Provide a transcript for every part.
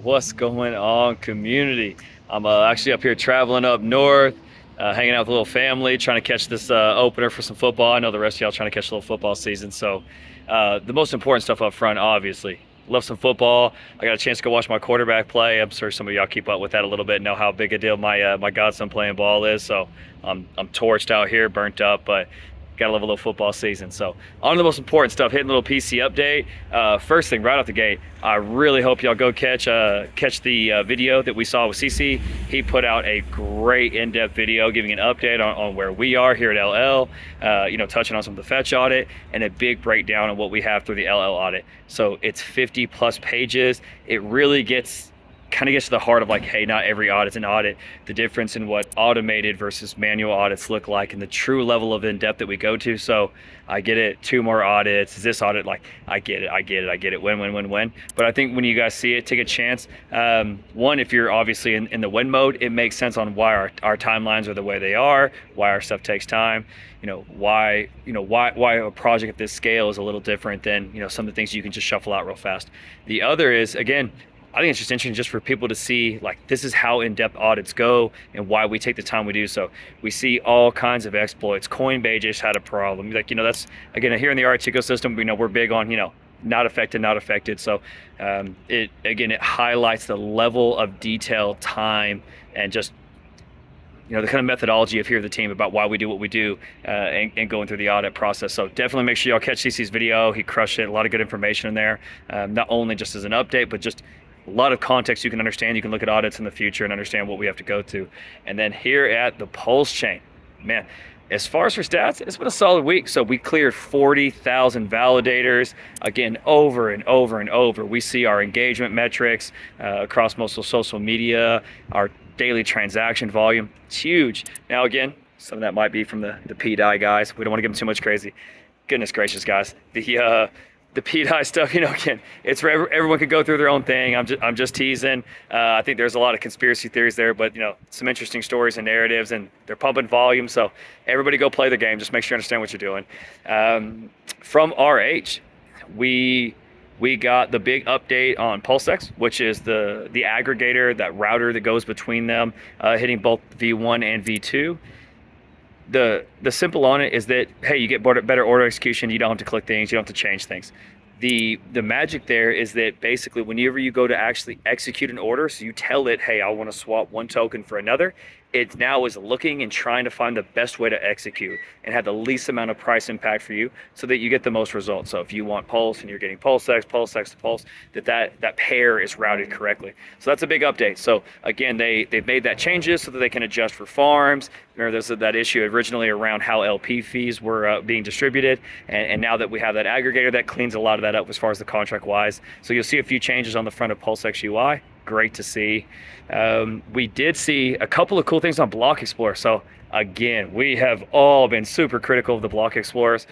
What's going on, community? I'm actually up here traveling up north, hanging out with a little family, trying to catch this opener for some football. I know the rest of y'all trying to catch a little football season. So, the most important stuff up front, obviously. Love some football. I got a chance to go watch my quarterback play. I'm sure some of y'all keep up with that a little bit, know how big a deal my godson playing ball is. So, I'm torched out here, burnt up, but gotta love a little football season. So on to the most important stuff, hitting a little PC update. First thing right off the gate, I really hope y'all go catch the video that we saw with CC. He put out a great in-depth video giving an update on where we are here at LL, touching on some of the fetch audit and a big breakdown of what we have through the LL audit. So it's 50 plus pages. It really kind of gets to the heart of like, hey, not every audit's an audit, the difference in what automated versus manual audits look like and the true level of in-depth that we go to. So I get it, 2 more audits, this audit, like I get it, win. But I think when you guys see it, take a chance. One, if you're obviously in the win mode, it makes sense on why our timelines are the way they are, why our stuff takes time, why a project at this scale is a little different than, some of the things you can just shuffle out real fast. The other is, again, I think it's just interesting just for people to see, like, this is how in-depth audits go and why we take the time we do. So we see all kinds of exploits. Coinbase just had a problem. Like, that's, again, here in the RX ecosystem, we're big on, not affected. So it highlights the level of detail, time, and just, the kind of methodology of here the team about why we do what we do and going through the audit process. So definitely make sure y'all catch CC's video. He crushed it. A lot of good information in there, not only just as an update, but just a lot of context you can understand. You can look at audits in the future and understand what we have to go through. And then here at the Pulse Chain, man, as far as for stats, it's been a solid week. So we cleared 40,000 validators. Again, over and over. We see our engagement metrics across most of social media, our daily transaction volume. It's huge. Now, again, some of that might be from the PDI guys. We don't want to give them too much crazy. Goodness gracious, guys. The PDI stuff, again, it's for everyone can go through their own thing. I'm just teasing. I think there's a lot of conspiracy theories there, but some interesting stories and narratives, and they're pumping volume. So everybody go play the game. Just make sure you understand what you're doing. From RH, we got the big update on PulseX, which is the aggregator, that router that goes between them, hitting both V1 and V2. The simple on it is that, hey, you get better order execution. You don't have to click things. You don't have to change things. The magic there is that basically whenever you go to actually execute an order, so you tell it, hey, I want to swap one token for another, it now is looking and trying to find the best way to execute and have the least amount of price impact for you so that you get the most results. So if you want Pulse and you're getting PulseX to Pulse, that pair is routed correctly. So that's a big update. So again, they've made that changes so that they can adjust for farms. Remember, there's that issue originally around how LP fees were being distributed. And now that we have that aggregator, that cleans a lot of that up as far as the contract wise. So you'll see a few changes on the front of PulseX UI. Great to see. We did see a couple of cool things on Block Explorer. So again, we have all been super critical of the Block Explorers.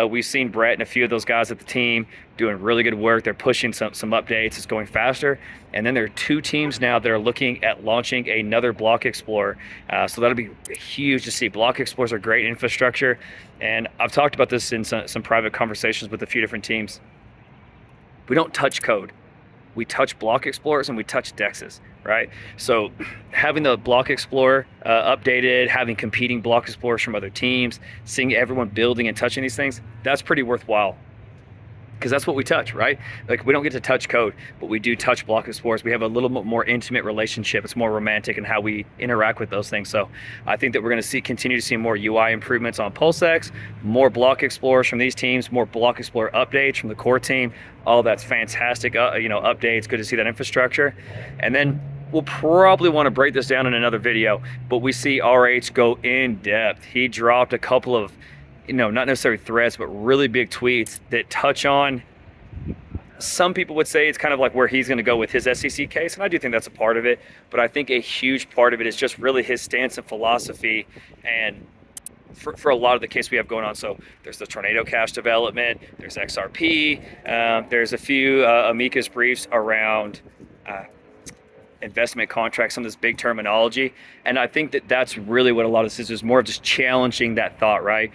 We've seen Brett and a few of those guys at the team doing really good work. They're pushing some updates. It's going faster. And then there are 2 teams now that are looking at launching another Block Explorer. So that'll be huge to see. Block Explorers are great infrastructure. And I've talked about this in some private conversations with a few different teams. We don't touch code. We touch Block Explorers and we touch DEXs, right? So having the Block Explorer updated, having competing Block Explorers from other teams, seeing everyone building and touching these things, that's pretty worthwhile. Because that's what we touch, right? Like, we don't get to touch code, but we do touch Block Explorers. We have a little bit more intimate relationship. It's more romantic in how we interact with those things. So I think that we're going to continue to see more UI improvements on PulseX, more Block Explorers from these teams, more Block Explorer updates from the core team. All that's fantastic, updates. Good to see that infrastructure. And then we'll probably want to break this down in another video, but we see RH go in depth. He dropped a couple of not necessarily threats, but really big tweets that touch on, some people would say it's kind of like where he's going to go with his SEC case. And I do think that's a part of it, but I think a huge part of it is just really his stance and philosophy and for a lot of the case we have going on. So there's the Tornado Cash development, there's XRP, there's a few amicus briefs around investment contracts, some of this big terminology. And I think that that's really what a lot of this is more of just challenging that thought, right?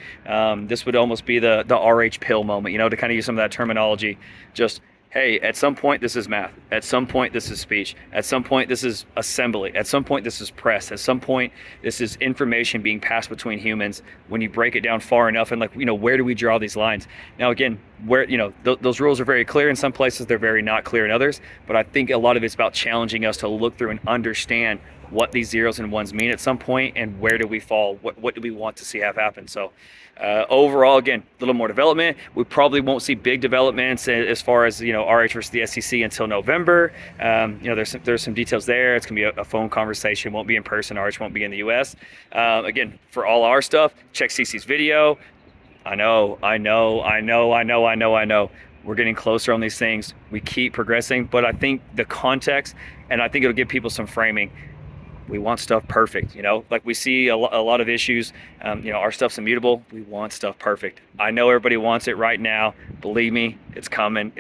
This would almost be the RH pill moment, to kind of use some of that terminology. Just, hey, at some point this is math. At some point this is speech. At some point this is assembly. At some point this is press. At some point this is information being passed between humans. When you break it down far enough, and where do we draw these lines? Now again, where those rules are very clear in some places, they're very not clear in others. But I think a lot of it's about challenging us to look through and understand what these zeros and ones mean at some point, and where do we fall? What do we want to see have happen? So overall, again, a little more development. We probably won't see big developments as far as RH versus the SEC until November. There's some details there. It's gonna be a phone conversation. Won't be in person. RH won't be in the US. Again, for all our stuff, check CC's video. I know. We're getting closer on these things. We keep progressing, but I think the context, and I think it'll give people some framing. We want stuff perfect, like we see a lot of issues. Our stuff's immutable. We want stuff perfect. I know everybody wants it right now. Believe me, it's coming.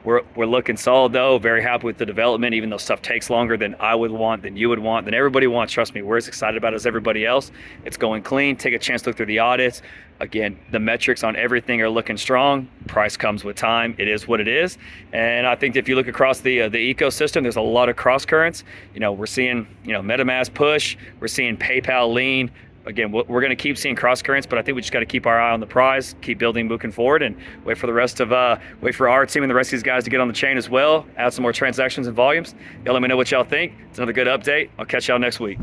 We're looking solid though. Very happy with the development, even though stuff takes longer than I would want, than you would want, than everybody wants. Trust me, we're as excited about it as everybody else. It's going clean. Take a chance to look through the audits. Again, the metrics on everything are looking strong. Price comes with time. It is what it is. And I think if you look across the ecosystem, there's a lot of cross currents. We're seeing, MetaMask push. We're seeing PayPal lean. Again, we're going to keep seeing cross currents, but I think we just got to keep our eye on the prize, keep building, moving forward, and wait for our team and the rest of these guys to get on the chain as well, add some more transactions and volumes. Y'all let me know what y'all think. It's another good update. I'll catch y'all next week.